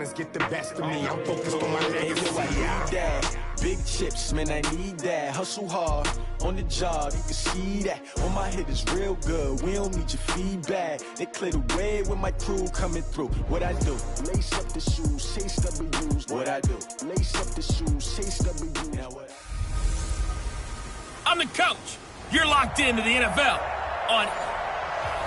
wanna get the best of me. I'm focused on my legacy. I need that. Big chips, man, I need that. Hustle hard on the job, you can see that. On my hit is real good, we don't need your feedback. They clear the way with my crew coming through. What I do? Lace up the shoes, chase W's. What I do? Lace up the shoes, chase W's. Now what? I'm the coach. You're locked into the NFL on.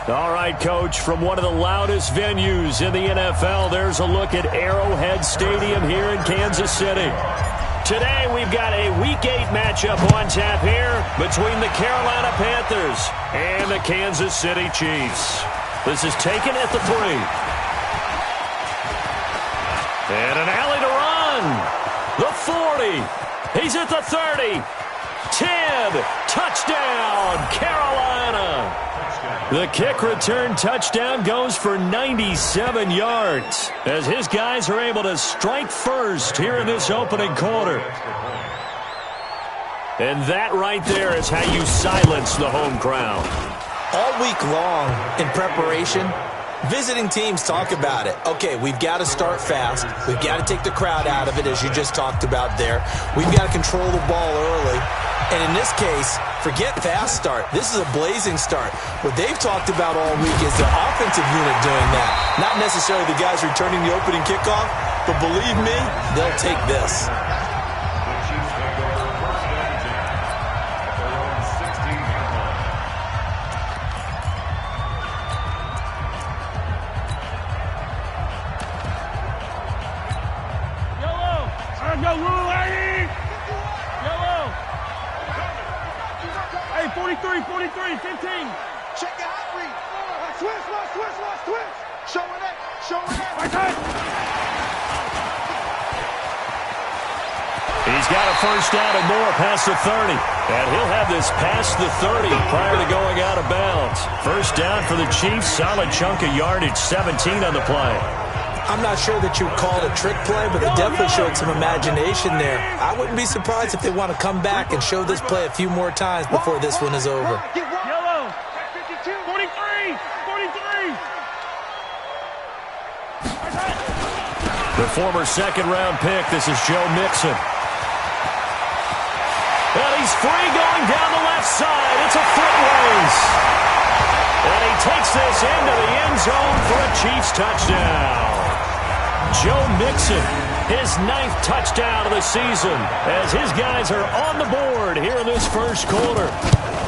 All right, Coach, from one of the loudest venues in the NFL, there's a look at Arrowhead Stadium here in Kansas City. Today, we've got a Week 8 matchup on tap here between the Carolina Panthers and the Kansas City Chiefs. This is taken at the 3. And an alley to run. The 40. He's at the 30. 10. Touchdown, Carolina. The kick return touchdown goes for 97 yards as his guys are able to strike first here in this opening quarter. And that right there is how you silence the home crowd. All week long in preparation, visiting teams talk about it. Okay, we've got to start fast. We've got to take the crowd out of it, as you just talked about there. We've got to control the ball early. And in this case, forget fast start. This is a blazing start. What they've talked about all week is the offensive unit doing that. Not necessarily the guys returning the opening kickoff, but believe me, they'll take this. Go, Rule 43, 43, 15. Check the hot read. Switch. Showing that. Right side. He's got a first down and more past the 30. And he'll have this past the 30 prior to going out of bounds. First down for the Chiefs. Solid chunk of yardage, 17 on the play. I'm not sure that you would call it a trick play, but they definitely showed some imagination there. I wouldn't be surprised if they want to come back and show this play a few more times before this one is over. Yellow. 43. The former second-round pick, this is Joe Mixon. And he's free going down the left side. It's a foot race. And he takes this into the end zone for a Chiefs touchdown. Joe Mixon, his 9th touchdown of the season, as his guys are on the board here in this first quarter.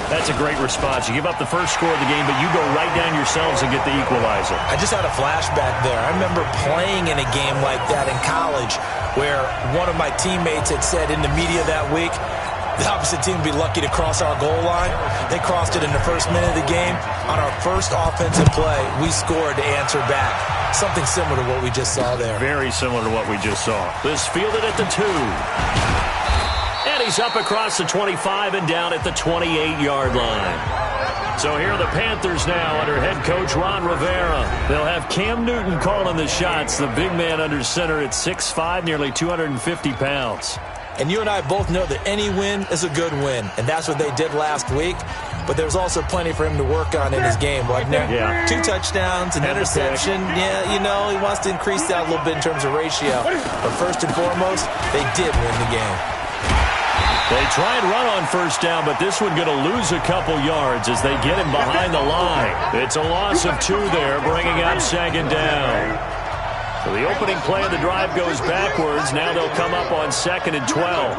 That's a great response. You give up the first score of the game, but you go right down yourselves and get the equalizer. I just had a flashback there. I remember playing in a game like that in college where one of my teammates had said in the media that week, the opposite team would be lucky to cross our goal line. They crossed it in the first minute of the game. On our first offensive play, we scored to answer back. Something similar to what we just saw there. Very similar to what we just saw. This fielded at the 2. And he's up across the 25 and down at the 28-yard line. So here are the Panthers now under head coach Ron Rivera. They'll have Cam Newton calling the shots, the big man under center at 6'5", nearly 250 pounds. And you and I both know that any win is a good win, and that's what they did last week. But there's also plenty for him to work on in his game, wasn't there? Yeah. 2 touchdowns, an interception. Yeah, you know, he wants to increase that a little bit in terms of ratio. But first and foremost, they did win the game. They try and run on first down, but this one going to lose a couple yards as they get him behind the line. It's a loss of 2 there, bringing up second down. So the opening play of the drive goes backwards. Now they'll come up on 2nd and 12.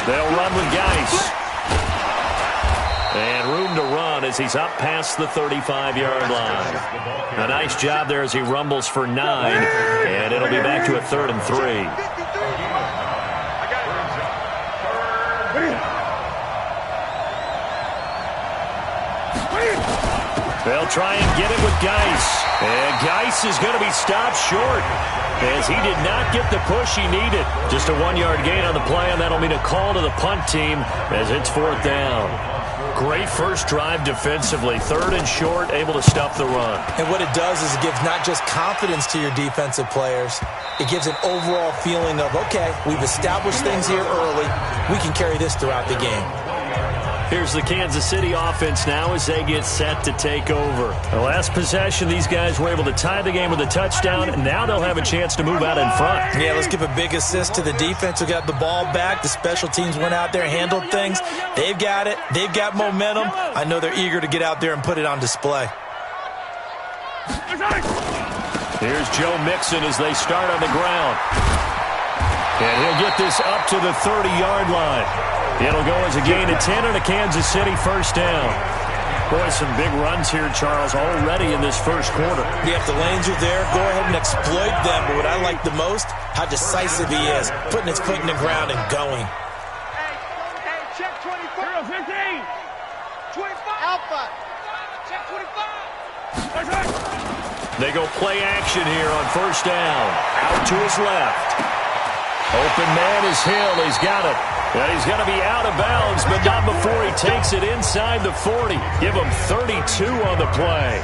They'll run with Geis. And room to run as he's up past the 35-yard line. A nice job there as he rumbles for 9. And it'll be back to a 3rd and 3. They'll try and get it with Geis. And Geis is going to be stopped short as he did not get the push he needed. Just a 1-yard gain on the play, and that'll mean a call to the punt team as it's 4th down. Great first drive defensively. 3rd and short, able to stop the run. And what it does is it gives not just confidence to your defensive players, it gives an overall feeling of, okay, we've established things here early. We can carry this throughout the game. Here's the Kansas City offense now as they get set to take over. The last possession, these guys were able to tie the game with a touchdown, and now they'll have a chance to move out in front. Yeah, let's give a big assist to the defense who got the ball back. The special teams went out there, handled things. They've got it. They've got momentum. I know they're eager to get out there and put it on display. Here's Joe Mixon as they start on the ground. And he'll get this up to the 30-yard line. It'll go as a gain of 10 and a Kansas City first down. Boy, some big runs here, Charles, already in this first quarter. Yeah, if the lanes are there, go ahead and exploit them. But what I like the most, how decisive he is, putting his foot in the ground and going. Hey, check 25. 15. 25. Alpha. Check 25. They go play action here on first down. Out to his left. Open man is Hill. He's got it. And he's going to be out of bounds, but not before he takes it inside the 40. Give him 32 on the play.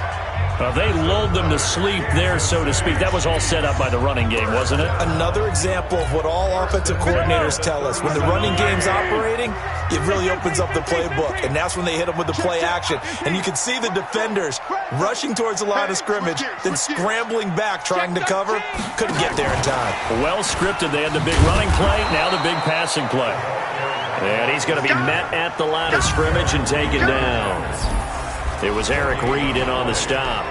They lulled them to sleep there, so to speak. That was all set up by the running game, wasn't it? Another example of what all offensive coordinators tell us. When the running game's operating, it really opens up the playbook, and that's when they hit them with the play action. And you can see the defenders rushing towards the line of scrimmage, then scrambling back, trying to cover. Couldn't get there in time. Well scripted. They had the big running play, now the big passing play. And he's going to be met at the line of scrimmage and taken down. It was Eric Reed in on the stop.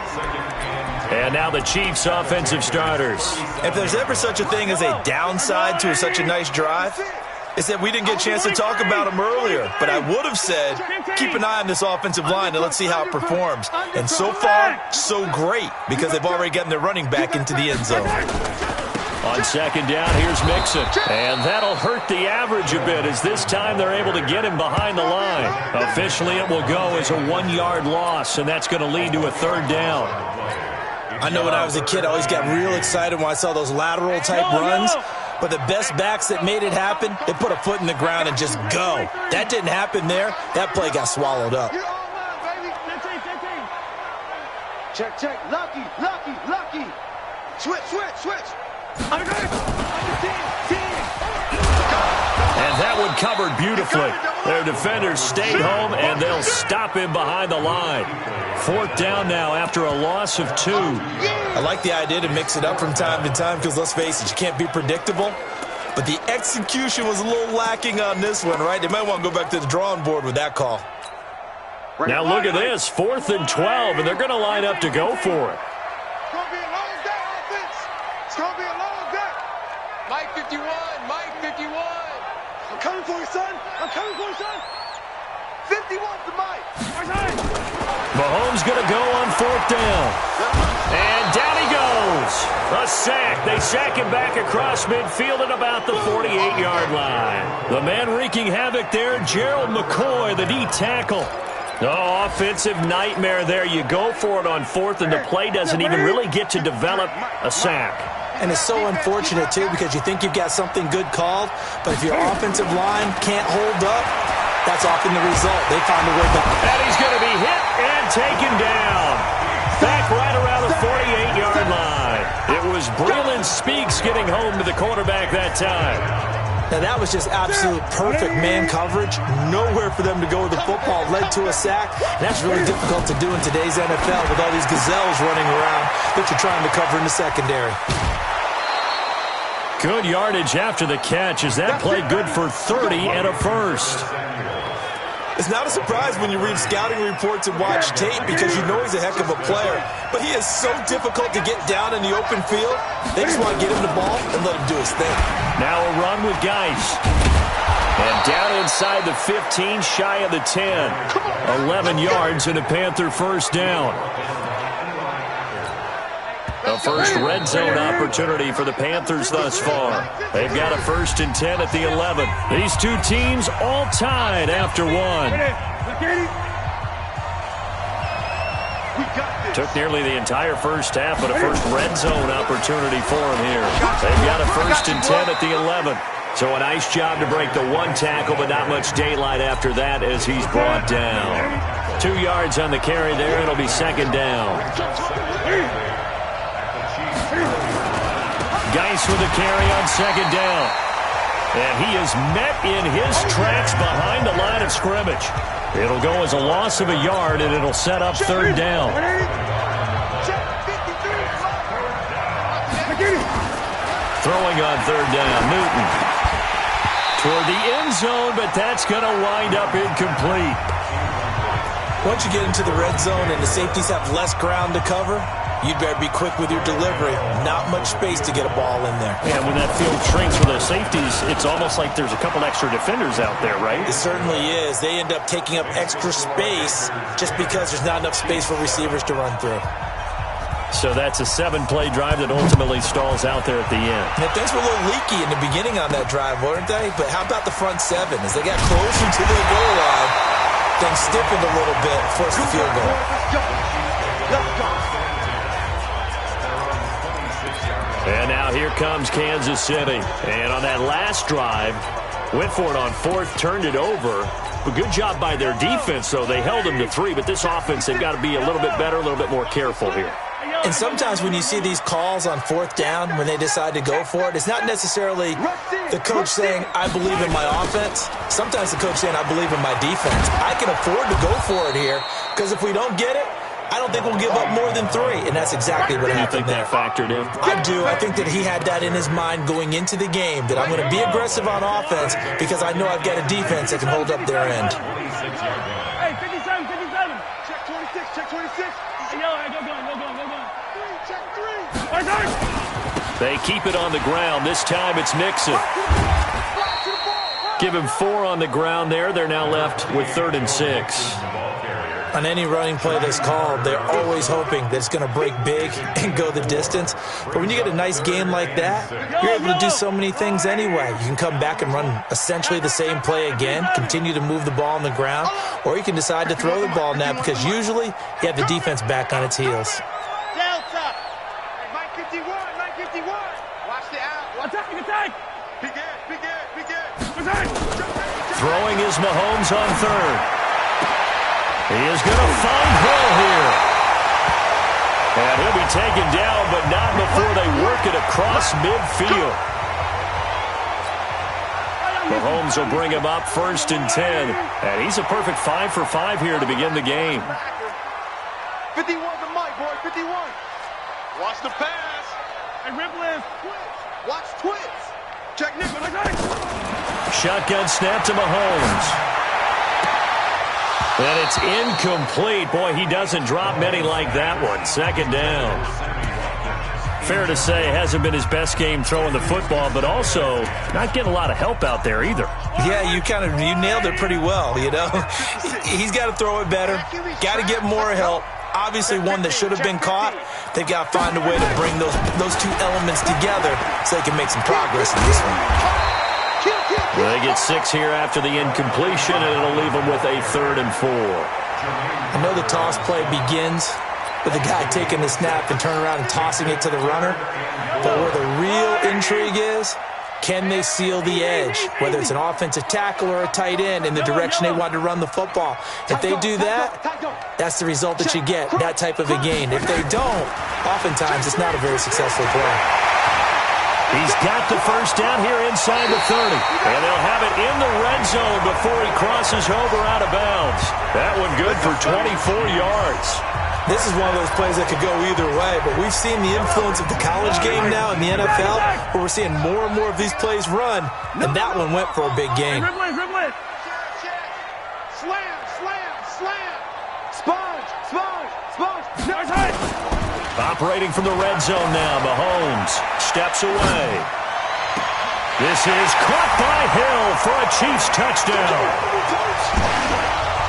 And now the Chiefs' offensive starters. If there's ever such a thing as a downside to such a nice drive, it's that we didn't get a chance to talk about them earlier. But I would have said, keep an eye on this offensive line and let's see how it performs. And so far, so great, because they've already gotten their running back into the end zone. On second down, here's Mixon. And that'll hurt the average a bit as this time they're able to get him behind the line. Officially, it will go as a 1-yard loss, and that's going to lead to a third down. I know when I was a kid, I always got real excited when I saw those lateral-type runs. But the best backs that made it happen, they put a foot in the ground and just go. That didn't happen there. That play got swallowed up. Check, check. Lucky, lucky, lucky. Switch, switch, switch. And that one covered beautifully. Their defenders stayed home, and they'll stop him behind the line. Fourth down now after a loss of 2. I like the idea to mix it up from time to time because, let's face it, you can't be predictable. But the execution was a little lacking on this one, right? They might want to go back to the drawing board with that call. Now look at this, 4th and 12, and they're going to line up to go for it. It's going to be a long day, offense. It's going to be a long day. Mike 51, Mike 51. I'm coming for you, son. I'm coming for you, son. 51 to Mike. Mahomes going to go on 4th down. And down he goes. A sack. They sack him back across midfield at about the 48-yard line. The man wreaking havoc there, Gerald McCoy, the D tackle. Oh, offensive nightmare there. You go for it on 4th, and the play doesn't even really get to develop a sack. And it's so unfortunate, too, because you think you've got something good called, but if your offensive line can't hold up, that's often the result. They find a way back. And he's going to be hit and taken down. Back right around the 48-yard line. It was Breland Speaks getting home to the quarterback that time. Now, that was just absolute perfect man coverage. Nowhere for them to go with the football. Led to a sack. And that's really difficult to do in today's NFL with all these gazelles running around that you're trying to cover in the secondary. Good yardage after the catch. Is that play good for 30 and a first? It's not a surprise when you read scouting reports and watch tape because you know he's a heck of a player. But he is so difficult to get down in the open field. They just want to get him the ball and let him do his thing. Now a run with Geis. And down inside the 15, shy of the 10. 11 yards and a Panther first down. The first red zone opportunity for the Panthers thus far. They've got a 1st and 10 at the 11. These two teams all tied after 1. Took nearly the entire first half, but a first red zone opportunity for them here. They've got a 1st and 10 at the 11. So a nice job to break the 1 tackle, but not much daylight after that as he's brought down. 2 yards on the carry there. It'll be 2nd down. Geis with a carry on 2nd down. And he is met in his tracks behind the line of scrimmage. It'll go as a loss of a yard, and it'll set up third down. Throwing on third down, Newton. Toward the end zone, but that's going to wind up incomplete. Once you get into the red zone and the safeties have less ground to cover, you'd better be quick with your delivery. Not much space to get a ball in there. And when that field shrinks for the safeties, it's almost like there's a couple extra defenders out there, right? It certainly is. They end up taking up extra space just because there's not enough space for receivers to run through. So that's a 7-play drive that ultimately stalls out there at the end. Now, things were a little leaky in the beginning on that drive, weren't they? But how about the front seven? As they got closer to the goal line, things stiffened a little bit, forced the field goal. And now here comes Kansas City. And on that last drive, went for it on fourth, turned it over. A good job by their defense, though. They held them to 3, but this offense, they've got to be a little bit better, a little bit more careful here. And sometimes when you see these calls on fourth down, when they decide to go for it, it's not necessarily the coach saying, I believe in my offense. Sometimes the coach saying, I believe in my defense. I can afford to go for it here, because if we don't get it, I don't think we'll give up more than 3, and that's exactly what happened there. You think that factored in? I do. I think that he had that in his mind going into the game, that I'm going to be aggressive on offense because I know I've got a defense that can hold up their end. Hey, 57, 57. Check 26, check 26. Hey, yo, go gun. Check 3. They keep it on the ground. This time it's Mixon. Give him 4 on the ground there. They're now left with 3rd and 6. On any running play that's called, they're always hoping that it's going to break big and go the distance. But when you get a nice game like that, you're able to do so many things anyway. You can come back and run essentially the same play again, continue to move the ball on the ground, or you can decide to throw the ball now because usually you have the defense back on its heels. Delta. Mike 51. Watch the out. Attack. Begin. Throwing is Mahomes on 3rd. He is going to find Hill here. And he'll be taken down, but not before they work it across midfield. Mahomes will bring him up 1st and 10. And he's a perfect 5 for 5 here to begin the game. 51 to Mike, boy, 51. Watch the pass. Hey, Ripple. Watch twits. Check Nicholas. Shotgun snap to Mahomes. And it's incomplete. Boy, he doesn't drop many like that one. 2nd down. Fair to say, hasn't been his best game throwing the football, but also not getting a lot of help out there either. Yeah, you nailed it pretty well, you know. He's got to throw it better. Got to get more help. Obviously one that should have been caught. They've got to find a way to bring those 2 elements together so they can make some progress in this one. They get 6 here after the incompletion, and it'll leave them with a 3rd and 4. I know the toss play begins with the guy taking the snap and turning around and tossing it to the runner. But where the real intrigue is, can they seal the edge, whether it's an offensive tackle or a tight end, in the direction they want to run the football? If they do that, that's the result that you get, that type of a gain. If they don't, oftentimes it's not a very successful play. He's got the 1st down here inside the 30. And they'll have it in the red zone before he crosses over out of bounds. That one good for 24 yards. This is one of those plays that could go either way, but we've seen the influence of the college game now in the NFL, where we're seeing more and more of these plays run, and that one went for a big gain. Operating from the red zone now, Mahomes steps away. This is caught by Hill for a Chiefs touchdown.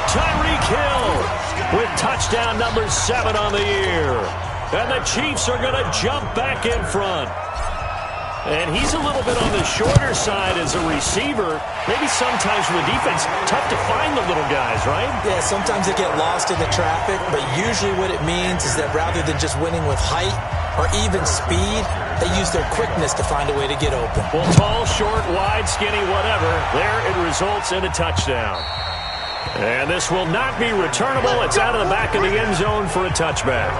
Tyreek Hill with touchdown number 7 on the year. And the Chiefs are going to jump back in front. And he's a little bit on the shorter side as a receiver. Maybe sometimes for the defense, tough to find the little guys, right? Yeah, sometimes they get lost in the traffic, but usually what it means is that rather than just winning with height or even speed, they use their quickness to find a way to get open. Well, tall, short, wide, skinny, whatever, there it results in a touchdown. And this will not be returnable. It's out of the back of the end zone for a touchback.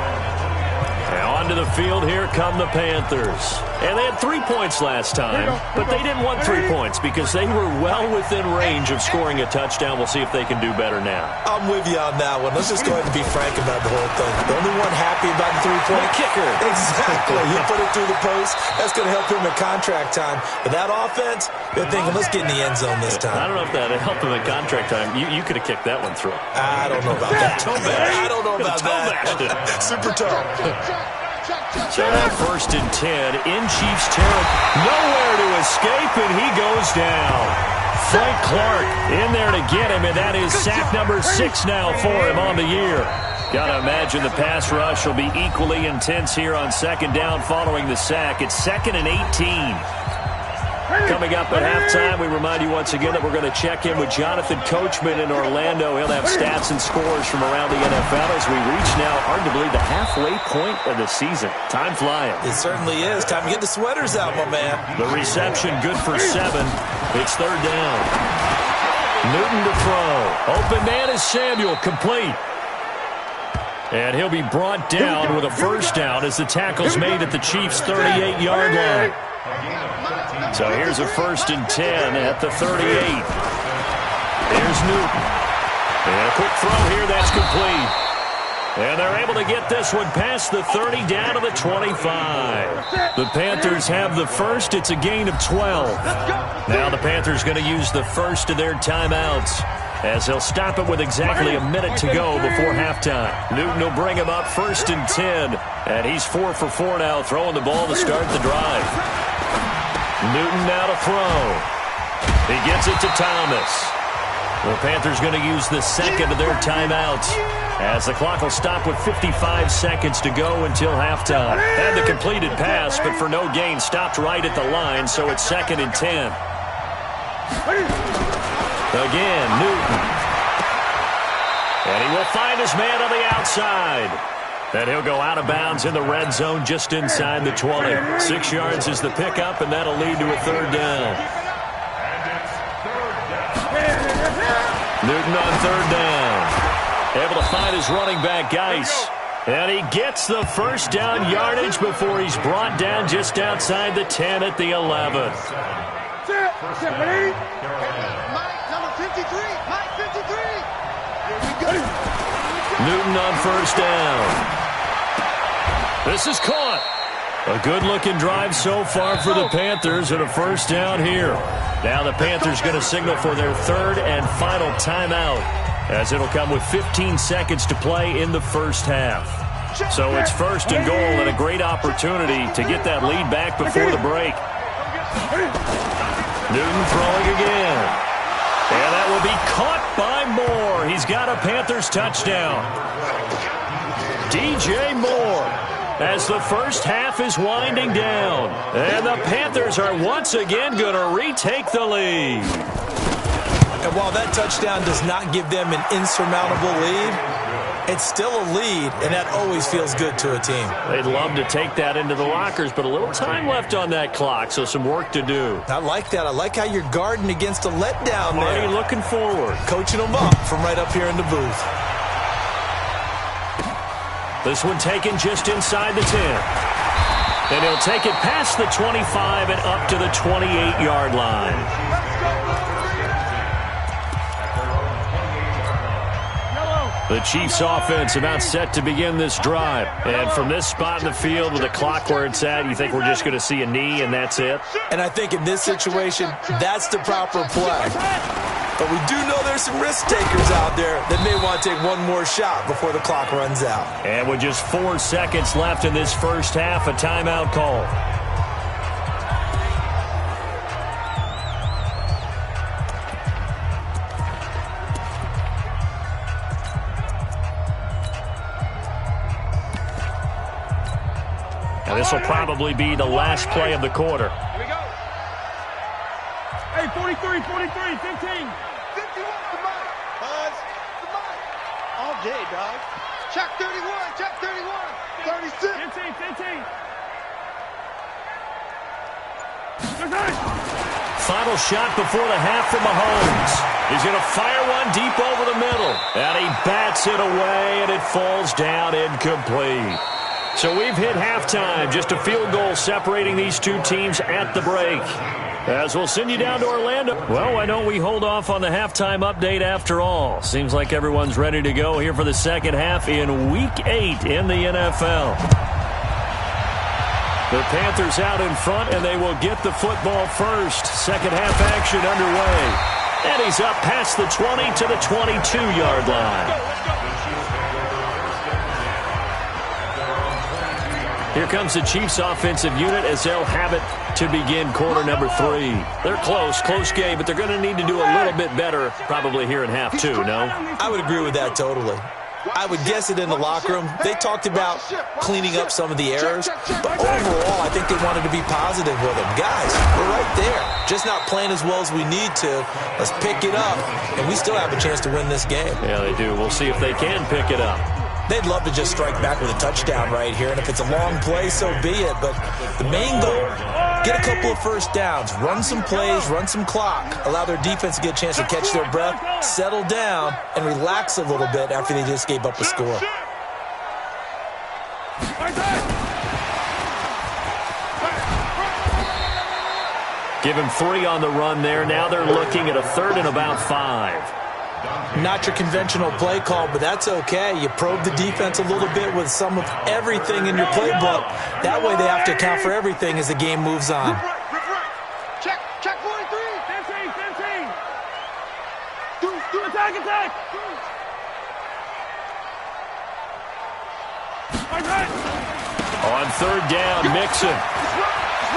And onto the field, here come the Panthers. And they had 3 points last time, but they didn't want 3 points because they were well within range of scoring a touchdown. We'll see if they can do better now. I'm with you on that one. Let's just go ahead and be frank about the whole thing. The only one happy about the three-point kicker. Exactly. He put it through the post. That's going to help him at contract time. But that offense, they're thinking, let's get in the end zone this time. I don't know if that helped him at contract time. You could have kicked that one through. I don't know about that. I don't know about that. Super toe. So that 1st and 10 in Chiefs territory. Nowhere to escape, and he goes down. Frank Clark in there to get him, and that is sack number 6 now for him on the year. Got to imagine the pass rush will be equally intense here on 2nd down following the sack. It's 2nd and 18. Coming up at halftime, we remind you once again that we're going to check in with Jonathan Coachman in Orlando. He'll have stats and scores from around the NFL as we reach now arguably the halfway point of the season. Time flying. It certainly is. Time to get the sweaters out, my man. The reception good for 7. It's 3rd down. Newton to throw. Open man is Samuel, complete. And he'll be brought down with a 1st down as the tackle's made at the Chiefs' 38-yard line. So here's a 1st and 10 at the 38. There's Newton. And a quick throw here, that's complete. And they're able to get this one past the 30 down to the 25. The Panthers have the first. It's a gain of 12. Now the Panthers going to use the first of their timeouts as they'll stop it with exactly a minute to go before halftime. Newton will bring him up 1st and 10. And he's 4 for 4 now, throwing the ball to start the drive. Newton now to throw. He gets it to Thomas. The Panthers going to use the second of their timeouts as the clock will stop with 55 seconds to go until halftime. Had the completed pass, but for no gain, stopped right at the line, so it's 2nd and 10. Again, Newton. And he will find his man on the outside. And he'll go out of bounds in the red zone just inside the 20. 6 yards is the pickup, and that'll lead to a 3rd down. Newton on 3rd down. Able to find his running back, Geis. And he gets the 1st down yardage before he's brought down just outside the 10 at the 11. Mike, number 53. Mike, 53. Here we go. Newton on 1st down. This is caught. A good-looking drive so far for the Panthers and a 1st down here. Now the Panthers going to signal for their 3rd and final timeout as it'll come with 15 seconds to play in the 1st half. So it's 1st and goal and a great opportunity to get that lead back before the break. Newton throwing again. And that will be caught by Moore. He's got a Panthers touchdown. DJ Moore as the 1st half is winding down. And the Panthers are once again going to retake the lead. And while that touchdown does not give them an insurmountable lead, it's still a lead, and that always feels good to a team. They'd love to take that into the lockers, but a little time left on that clock, so some work to do. I like that. I like how you're guarding against a letdown there. Marty looking forward. Coaching them up from right up here in the booth. This one taken just inside the 10. And he'll take it past the 25 and up to the 28-yard line. The Chiefs offense about set to begin this drive. And from this spot in the field with the clock where it's at, you think we're just going to see a knee and that's it? And I think in this situation, that's the proper play. But we do know there's some risk takers out there that may want to take one more shot before the clock runs out. And with just 4 seconds left in this 1st half, a timeout call. Now this will probably be the last play of the quarter. Here we go. Hey, 43, 43, 15. 51, the Mike. Buzz, the Mike. All day, dog. Check 31, check 31. 36. 15. Final shot before the half from Mahomes. He's going to fire one deep over the middle. And he bats it away, and it falls down incomplete. So we've hit halftime. Just a field goal separating these two teams at the break. As we'll send you down to Orlando. Well, why don't we hold off on the halftime update after all? Seems like everyone's ready to go here for the second half in Week 8 in the NFL. The Panthers out in front, and they will get the football first. Second half action underway. And he's up past the 20 to the 22-yard line. Here comes the Chiefs offensive unit as they'll have it to begin quarter number 3. They're close game, but they're going to need to do a little bit better probably here in half 2, no? I would agree with that totally. I would guess it in the locker room. They talked about cleaning up some of the errors, but overall, I think they wanted to be positive with them. Guys, we're right there. Just not playing as well as we need to. Let's pick it up, and we still have a chance to win this game. Yeah, they do. We'll see if they can pick it up. They'd love to just strike back with a touchdown right here, and if it's a long play, so be it. But the main goal, get a couple of first downs, run some plays, run some clock, allow their defense to get a chance to catch their breath, settle down, and relax a little bit after they just gave up a score. Give him 3 on the run there. Now they're looking at a 3rd and about 5. Not your conventional play call, but that's okay. You probe the defense a little bit with some of everything in your playbook. That way they have to account for everything as the game moves on. Check 43. 15. Do attack. On 3rd down, Mixon.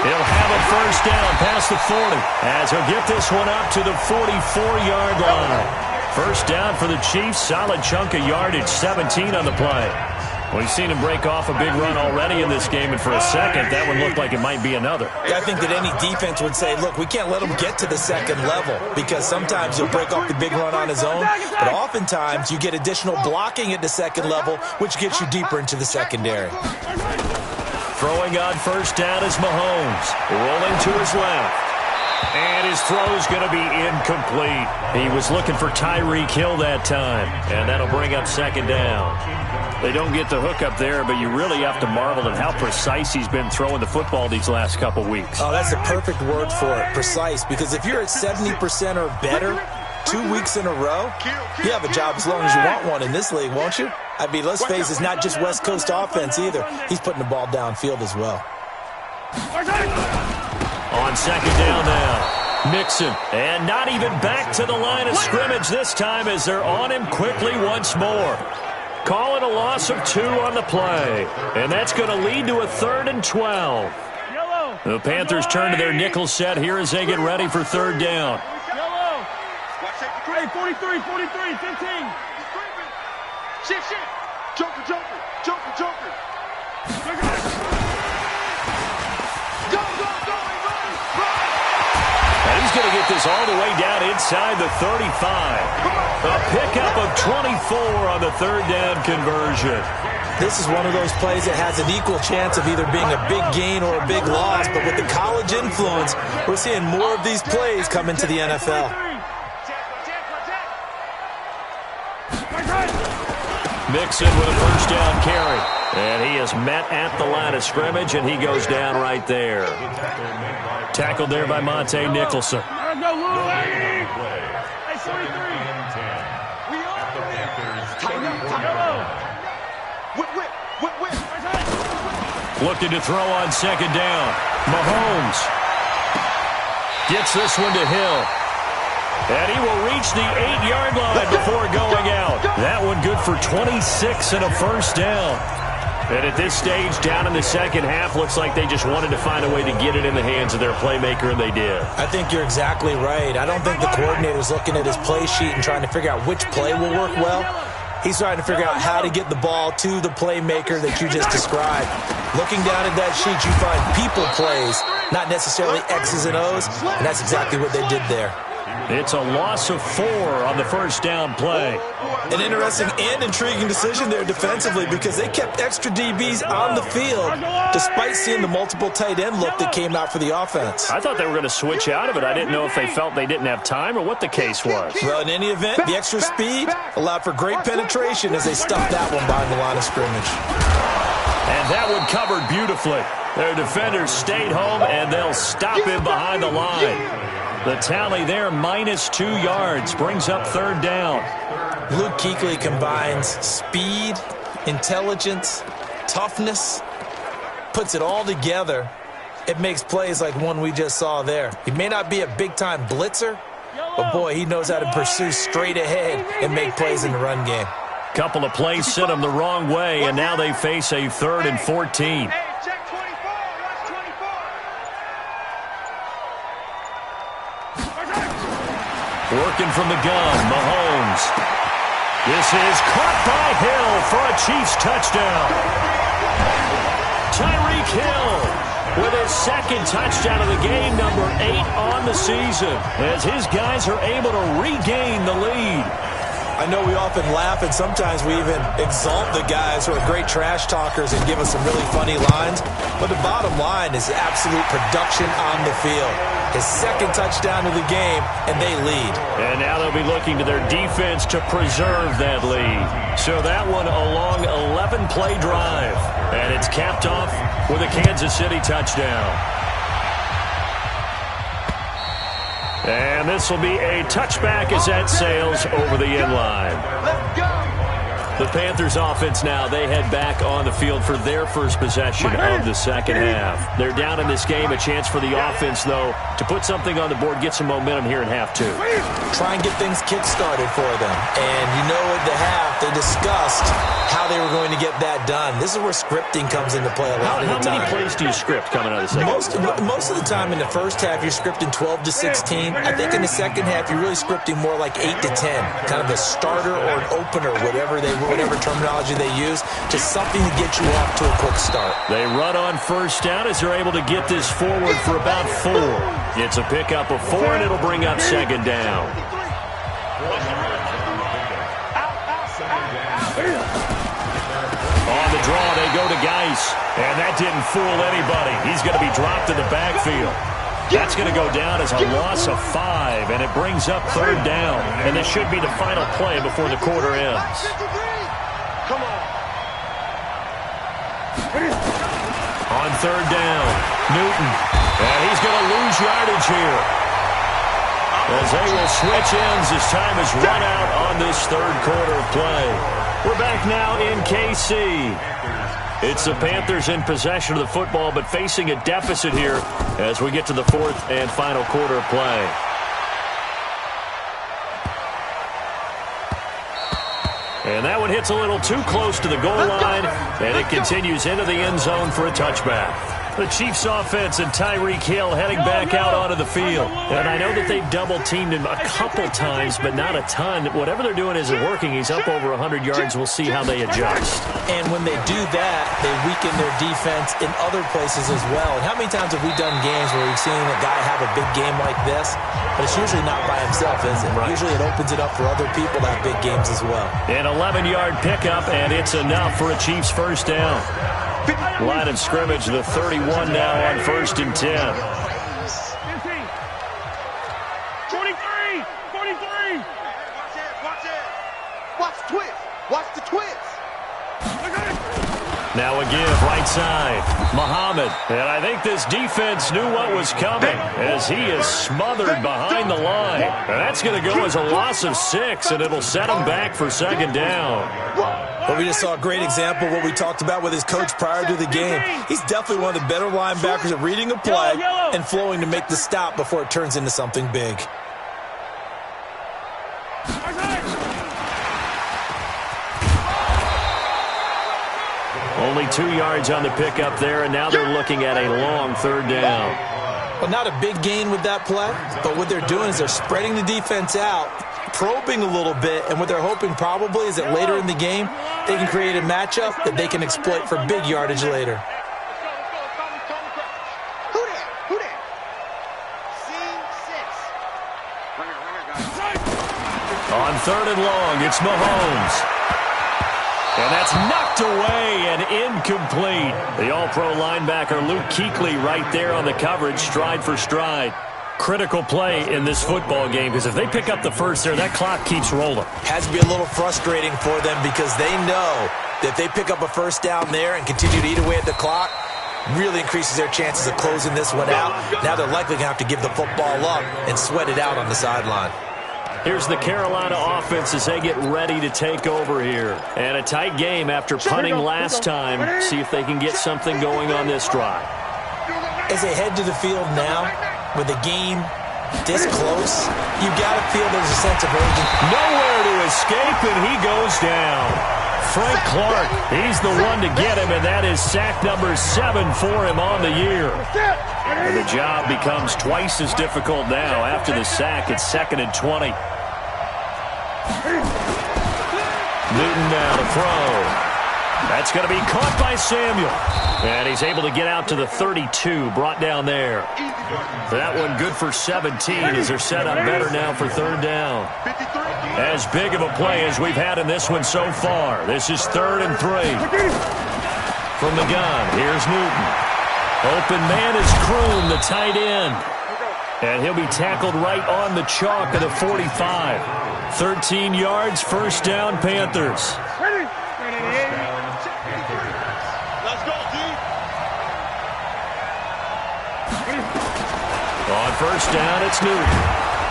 He'll have a first down past the 40 as he'll get this one up to the 44-yard line. First down for the Chiefs. Solid chunk of yardage, 17 on the play. We've seen him break off a big run already in this game, and for a second, that one looked like it might be another. I think that any defense would say, look, we can't let him get to the second level because sometimes he'll break off the big run on his own, but oftentimes you get additional blocking at the second level, which gets you deeper into the secondary. Throwing on first down is Mahomes. Rolling to his left. And his throw's going to be incomplete. He was looking for Tyreek Hill that time, and that'll bring up second down. They don't get the hook up there, but you really have to marvel at how precise he's been throwing the football these last couple weeks. Oh, that's the perfect word for it, precise, because if you're at 70% or better 2 weeks in a row, you have a job as long as you want one in this league, won't you? I mean, let's face it, it's not just West Coast offense either. He's putting the ball downfield as well. On second down now, Mixon, and not even back to the line of scrimmage this time as they're on him quickly once more. Call it a loss of 2 on the play, and that's going to lead to a 3rd and 12. The Panthers turn to their nickel set here as they get ready for 3rd down. Hey, 43, 15. Shift. Joker. And he's going to get this all the way down inside the 35. A pickup of 24 on the 3rd down conversion. This is one of those plays that has an equal chance of either being a big gain or a big loss, but with the college influence, we're seeing more of these plays come into the NFL. Mixon with a first down carry. And he is met at the line of scrimmage, and he goes down right there. Tackled there by Monte Nicholson. Looking to throw on second down. Mahomes gets this one to Hill. And he will reach the 8-yard line before going out. That one good for 26 and a first down. And at this stage, down in the second half, looks like they just wanted to find a way to get it in the hands of their playmaker, and they did. I think you're exactly right. I don't think the coordinator's looking at his play sheet and trying to figure out which play will work well. He's trying to figure out how to get the ball to the playmaker that you just described. Looking down at that sheet, you find people plays, not necessarily X's and O's, and that's exactly what they did there. It's a loss of 4 on the first down play. An interesting and intriguing decision there defensively because they kept extra DBs on the field despite seeing the multiple tight end look that came out for the offense. I thought they were going to switch out of it. I didn't know if they felt they didn't have time or what the case was. Well, in any event, the extra speed allowed for great penetration as they stuffed that one behind the line of scrimmage. And that one covered beautifully. Their defenders stayed home, and they'll stop him behind the line. The tally there, -2 yards, brings up 3rd down. Luke Kuechly combines speed, intelligence, toughness, puts it all together. It makes plays like one we just saw there. He may not be a big-time blitzer, but, boy, he knows how to pursue straight ahead and make plays in the run game. Couple of plays sent them the wrong way, and now they face a 3rd and 14. Hey, check 24. Watch 24. Working from the gun, Mahomes. This is caught by Hill for a Chiefs touchdown. Tyreek Hill with his 2nd touchdown of the game, number 8 on the season, as his guys are able to regain the lead. I know we often laugh, and sometimes we even exalt the guys who are great trash talkers and give us some really funny lines. But the bottom line is absolute production on the field. His 2nd touchdown of the game, and they lead. And now they'll be looking to their defense to preserve that lead. So that one a long 11-play drive. And it's capped off with a Kansas City touchdown. And this will be a touchback as that sails over the end line. Let's go. The Panthers offense now, they head back on the field for their first possession of the second half. They're down in this game. A chance for the offense, though, to put something on the board, get some momentum here in half 2. Try and get things kick-started for them. And you know at the half, they discussed how they were going to get that done. This is where scripting comes into play a lot of the time. How many plays do you script coming out of the second? Most of the time in the first half, you're scripting 12 to 16. I think in the second half, you're really scripting more like 8 to 10. Kind of a starter or an opener, whatever terminology they use, just something to get you off to a quick start. They run on 1st down as they're able to get this forward for about 4. It's a pickup of 4, and it'll bring up 2nd down. On the draw, they go to Geis, and that didn't fool anybody. He's going to be dropped in the backfield. That's going to go down as a loss of 5, and it brings up 3rd down. And this should be the final play before the quarter ends. Come on. On 3rd down, Newton. And he's going to lose yardage here, as they will switch ends as time is run out on this 3rd quarter of play. We're back now in KC. It's the Panthers in possession of the football, but facing a deficit here as we get to the 4th and final quarter of play. And that one hits a little too close to the goal line, and it continues into the end zone for a touchback. The Chiefs offense and Tyreek Hill heading back out onto the field. And I know that they've double-teamed him a couple times, but not a ton. Whatever they're doing isn't working. He's up over 100 yards. We'll see how they adjust. And when they do that, they weaken their defense in other places as well. And how many times have we done games where we've seen a guy have a big game like this? But it's usually not by himself, is it? Right. Usually it opens it up for other people to have big games as well. An 11-yard pickup, and it's enough for a Chiefs 1st down. Line of scrimmage, the 31 now on 1st and 10. 23, 43. Watch it, watch it. Watch the twist. Watch the twist. Now a give, right side, Muhammad. And I think this defense knew what was coming as he is smothered behind the line. And that's going to go as a loss of 6, and it'll set him back for 2nd down. But we just saw a great example of what we talked about with his coach prior to the game. He's definitely one of the better linebackers at reading a play and flowing to make the stop before it turns into something big. Only 2 yards on the pickup there, and now they're looking at a long 3rd down. Well, not a big gain with that play, but what they're doing is they're spreading the defense out, probing a little bit, and what they're hoping probably is that later in the game, they can create a matchup that they can exploit for big yardage later. Who that? Scene 6. On 3rd and long, it's Mahomes. And that's knocked away and incomplete. The all-pro linebacker Luke Kuechly right there on the coverage, stride for stride. Critical play in this football game, because if they pick up the 1st there, that clock keeps rolling. Has to be a little frustrating for them because they know If they pick up a first down there and continue to eat away at the clock, really increases their chances of closing this one out. Now they're likely going to have to give the football up and sweat it out on the sideline. Here's the Carolina offense as they get ready to take over here. And a tight game after punting last time. See if they can get something going on this drive. As they head to the field now, with the game this close, you've got to feel there's a sense of urgency. Nowhere to escape, and he goes down. Frank Clark, he's the one to get him, and that is sack number 7 for him on the year. And the job becomes twice as difficult now. After the sack, it's 2nd and 20. Newton now to throw. That's going to be caught by Samuel. And he's able to get out to the 32, brought down there. That one good for 17 as they're set up better now for 3rd down. As big of a play as we've had in this one so far. This is 3rd and 3. From the gun, here's Newton. Open man is Kroon, the tight end. And he'll be tackled right on the chalk of the 45. 13 yards, 1st down, Panthers. On 1st down, it's Newton.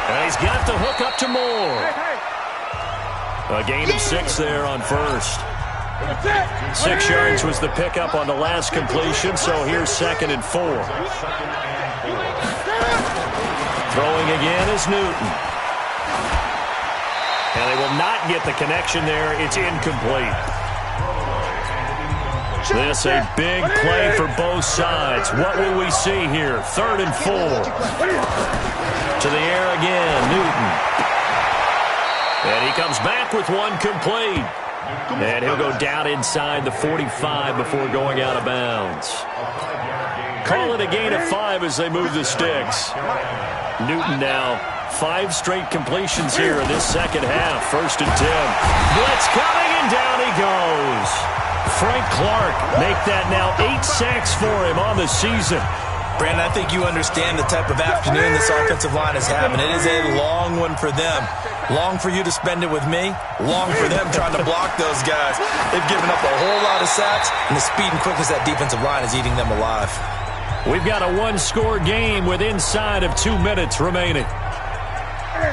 And he's got the hook up to Moore. A gain of 6 there on 1st. 6 yards was the pickup on the last completion, so here's 2nd and 4. Throwing again is Newton. And they will not get the connection there. It's incomplete. This a big play for both sides. What will we see here? 3rd and 4. To the air again, Newton. And he comes back with one complete. And he'll go down inside the 45 before going out of bounds. Call it a gain of 5 as they move the sticks. Newton now 5 straight completions here in this 2nd half. 1st and 10. Blitz coming, and down he goes. Frank Clark make that now 8 sacks for him on the season. Brandon, I think you understand the type of afternoon this offensive line is having. It is a long one for them. Long for you to spend it with me. Long for them trying to block those guys. They've given up a whole lot of sacks, and the speed and quickness of that defensive line is eating them alive. We've got a 1-score game with inside of 2 minutes remaining.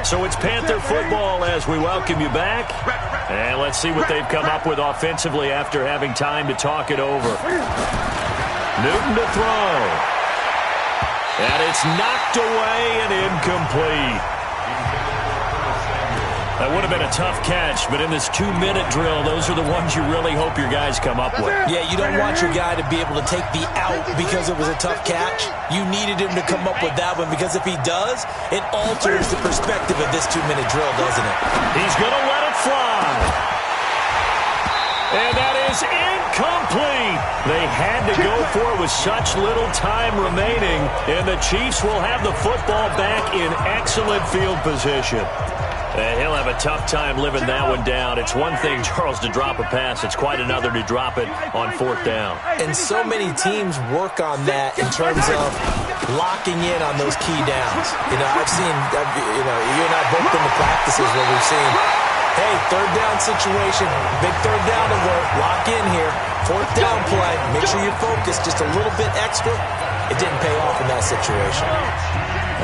So it's Panther football as we welcome you back. And let's see what they've come up with offensively after having time to talk it over. Newton to throw. And it's knocked away and incomplete. That would have been a tough catch, but in this 2-minute drill, those are the ones you really hope your guys come up with. Yeah, you don't want your guy to be able to take the out because it was a tough catch. You needed him to come up with that one because if he does, it alters the perspective of this 2-minute drill, doesn't it? He's going to let it fly. And that is incomplete. They had to go for it with such little time remaining, and the Chiefs will have the football back in excellent field position. And he'll have a tough time living that one down. It's one thing, Charles, to drop a pass. It's quite another to drop it on 4th down. And so many teams work on that in terms of locking in on those key downs. I've seen, you and I both been to practices where we've seen, hey, 3rd down situation, big 3rd down alert, lock in here. 4th down play, make sure you focus just a little bit extra. It didn't pay off in that situation.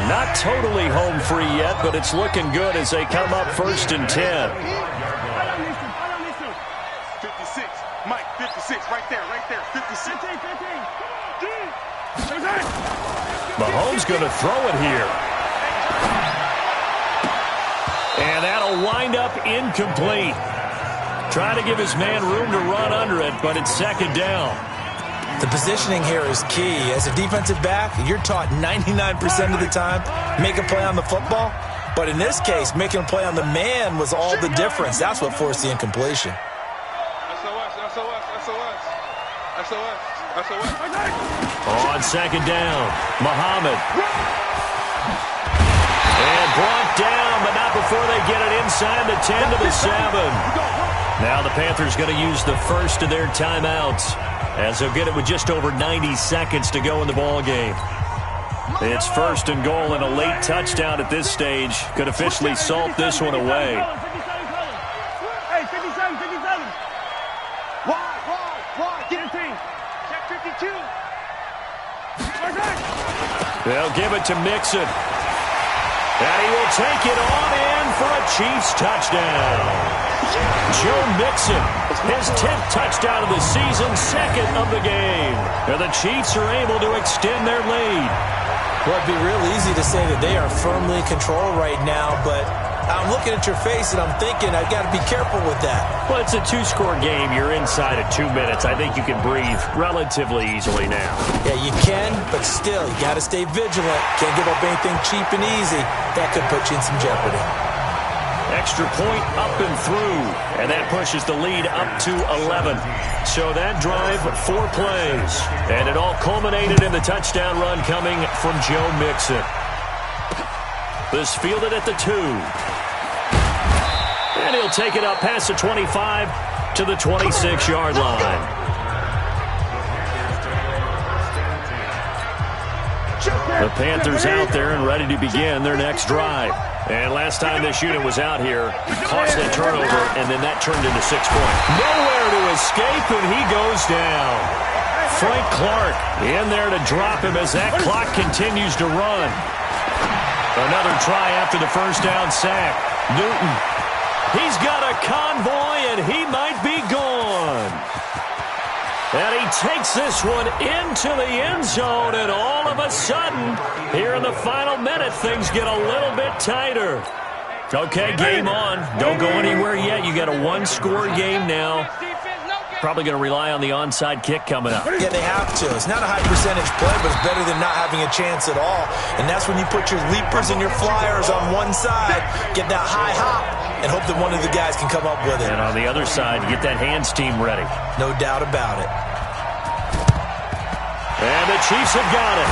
Not totally home free yet, but it's looking good as they come up 1st and 10. 56, Mike, 56, right there, 56. 15. Mahomes going to throw it here. And that'll wind up incomplete. Trying to give his man room to run under it, but it's 2nd down. The positioning here is key. As a defensive back, you're taught 99% of the time, make a play on the football. But in this case, making a play on the man was all the difference. That's what forced the incompletion. On 2nd down, Muhammad. And brought down, but not before they get it inside the 10 to the 7. Now the Panthers going to use the first of their timeouts, as they'll get it with just over 90 seconds to go in the ball game. It's 1st and goal, and a late touchdown at this stage could officially salt this one away. Hey, 57. 52. They'll give it to Mixon. And he will take it on in for a Chiefs touchdown. Joe Mixon, his 10th touchdown of the season, 2nd of the game. And the Chiefs are able to extend their lead. Well, it'd be real easy to say that they are firmly in control right now, but I'm looking at your face and I'm thinking I've got to be careful with that. Well, it's a 2-score game. You're inside of 2 minutes. I think you can breathe relatively easily now. Yeah, you can, but still, you got to stay vigilant. Can't give up anything cheap and easy. That could put you in some jeopardy. Extra point up and through, and that pushes the lead up to 11. So that drive, 4 plays, and it all culminated in the touchdown run coming from Joe Mixon. This fielded at the 2. And he'll take it up past the 25 to the 26-yard line. The Panthers out there and ready to begin their next drive. And last time this unit was out here, costly turnover, and then that turned into 6 points. Nowhere to escape, and he goes down. Frank Clark in there to drop him as that clock continues to run. Another try after the first down sack. Newton. He's got a convoy, and he might be gone. And he takes this one into the end zone, and all of a sudden, here in the final minute, things get a little bit tighter. Okay, game on. Don't go anywhere yet. You got a 1-score game now. Probably going to rely on the onside kick coming up. Yeah, they have to. It's not a high percentage play, but it's better than not having a chance at all. And that's when you put your leapers and your flyers on one side, get that high hop, and hope that one of the guys can come up with it. And on the other side, get that hands team ready. No doubt about it. And the Chiefs have got it.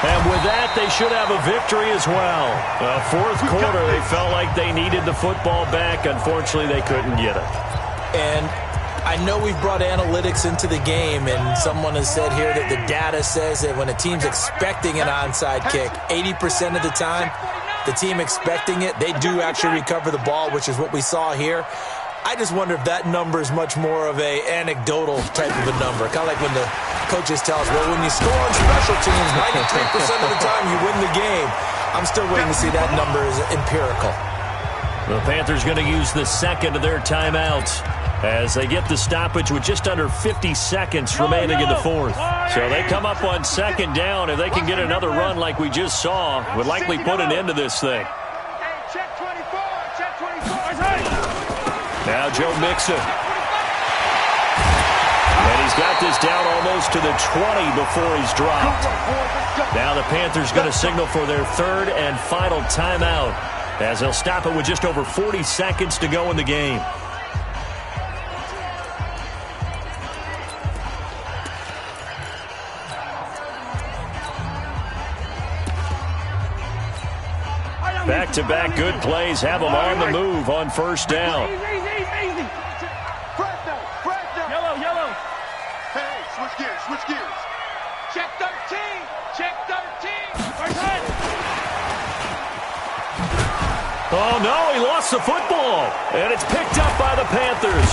And with that, they should have a victory as well. Fourth quarter, they felt like they needed the football back. Unfortunately, they couldn't get it. And I know we've brought analytics into the game, and someone has said here that the data says that when a team's expecting an onside kick, 80% of the time, the team expecting it, they do actually recover the ball, which is what we saw here. I just wonder if that number is much more of a anecdotal type of a number. Kind of like when the coaches tell us, well, when you score on special teams, 93% of the time you win the game. I'm still waiting to see that number is empirical. The Panthers going to use the second of their timeouts as they get the stoppage with just under 50 seconds remaining in the fourth. So they come up on second down. If they can get another run like we just saw, would likely put an end to this thing. Check 24. Check 24. Now Joe Mixon. And he's got this down almost to the 20 before he's dropped. Now the Panthers going to signal for their third and final timeout as they'll stop it with just over 40 seconds to go in the game. Back-to-back good plays have them on the move on first down. Easy. Yellow. Hey, switch gears. Check 13. Oh, no, he lost the football. And it's picked up by the Panthers.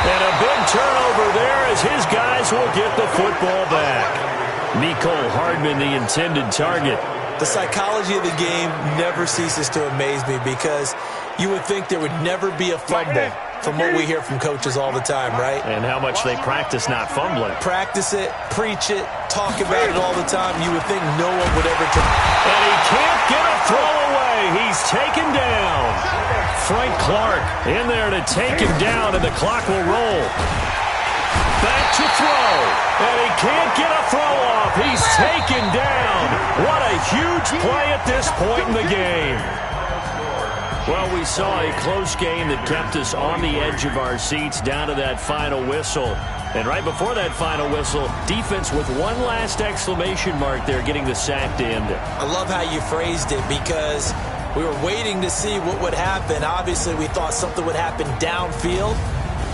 And a big turnover there as his guys will get the football back. Mecole Hardman, the intended target. The psychology of the game never ceases to amaze me because you would think there would never be a fumble from what we hear from coaches all the time, right? And how much they practice not fumbling. Practice it, preach it, talk about it all the time. You would think no one would ever try. And he can't get a throw away. He's taken down. Frank Clark in there to take him down, and the clock will roll. Back to throw. And he can't get a throw off. He's taken down. What a huge play at this point in the game. Well, we saw a close game that kept us on the edge of our seats down to that final whistle. And right before that final whistle, defense with one last exclamation mark there, getting the sack to end it. I love how you phrased it because we were waiting to see what would happen. Obviously, we thought something would happen downfield.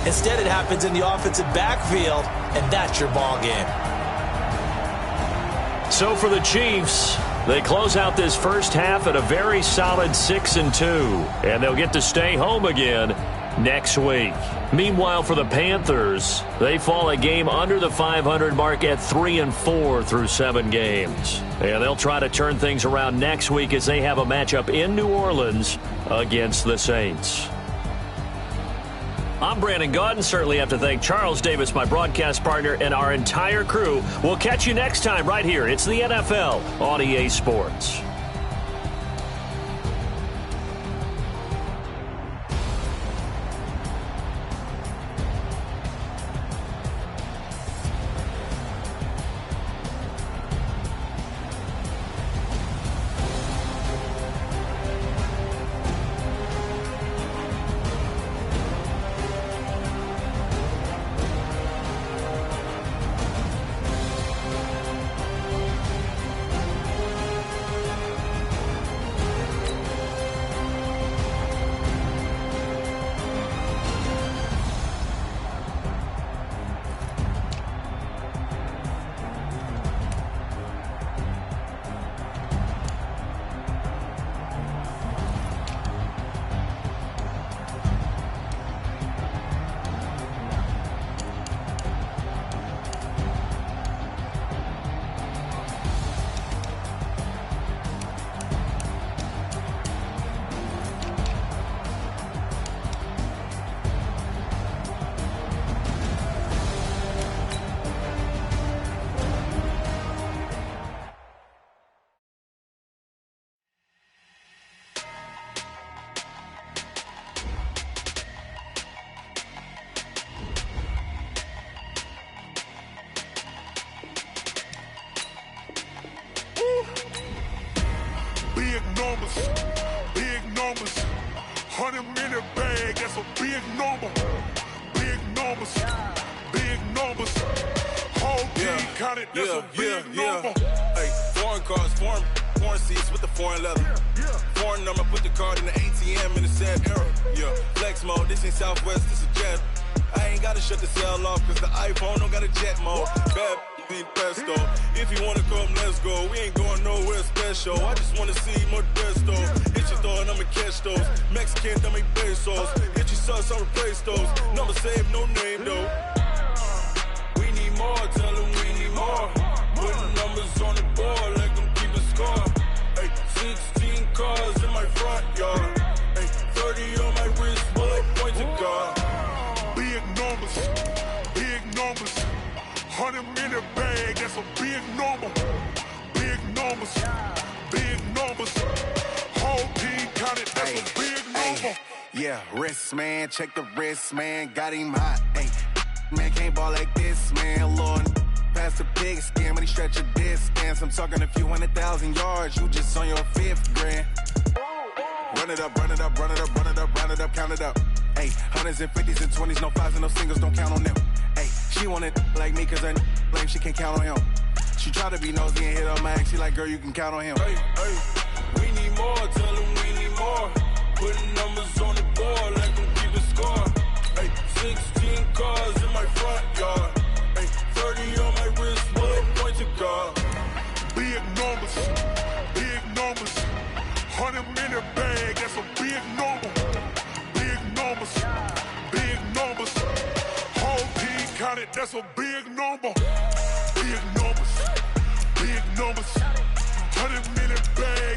Instead, it happens in the offensive backfield, and that's your ball game. So for the Chiefs, they close out this first half at a very solid 6-2, and they'll get to stay home again next week. Meanwhile, for the Panthers, they fall a game under the 500 mark at 3-4 through 7 games. And they'll try to turn things around next week as they have a matchup in New Orleans against the Saints. I'm Brandon Gaudin. Certainly have to thank Charles Davis, my broadcast partner, and our entire crew. We'll catch you next time right here. It's the NFL on EA Sports. Big numbers, 100-minute bag, that's a big number. Big numbers, whole team counted, that's a big number. Hey, foreign cars, foreign seats with the foreign leather. Foreign number, put the card in the ATM in the sad era. Yeah, flex mode, this ain't Southwest, this is jet. I ain't gotta shut the cell off, cause the iPhone don't got a jet mode. Bad need pesto. If you wanna come, let's go. We ain't going nowhere special. I just wanna see more desto. Hit your thought, I'ma catch those. Mexican, I'ma make pesos. Hit your sus, I'll replace those. Number saved, no name though. We need more, tell them we need more. Putting numbers on the board, let them keep a score. Hey, 16 cars in my front yard. Hey, 30 on my wrist, bullet point to God. Big numbers, 100-minute bag, that's a big number. Big numbers, whole team counted, that's a big number. Yeah, wrist man, check the wrist man, got him hot. Ay, man can't ball like this, man. Lord, past the pig skin, when he stretch a distance. I'm talking a few 100,000 yards, you just on your 5th grand. Run it up, count it up. Ay, hundreds and 50s and 20s, no 5s and no singles, don't count on them. Ay, she want it like me, cause her blame, she can't count on him. She try to be nosy and hit her max, she like, girl, you can count on him. Hey, we need more, tell them we need more. Putting numbers on the board, let them keep a score. Hey, 16 cars in my front yard. Hey, 30 on my wrist, bullet point to God. Big numbers, 100-minute bag, that's a big number. Big numbers, whole team counted, that's a big number. Big numbers, 100-minute bag,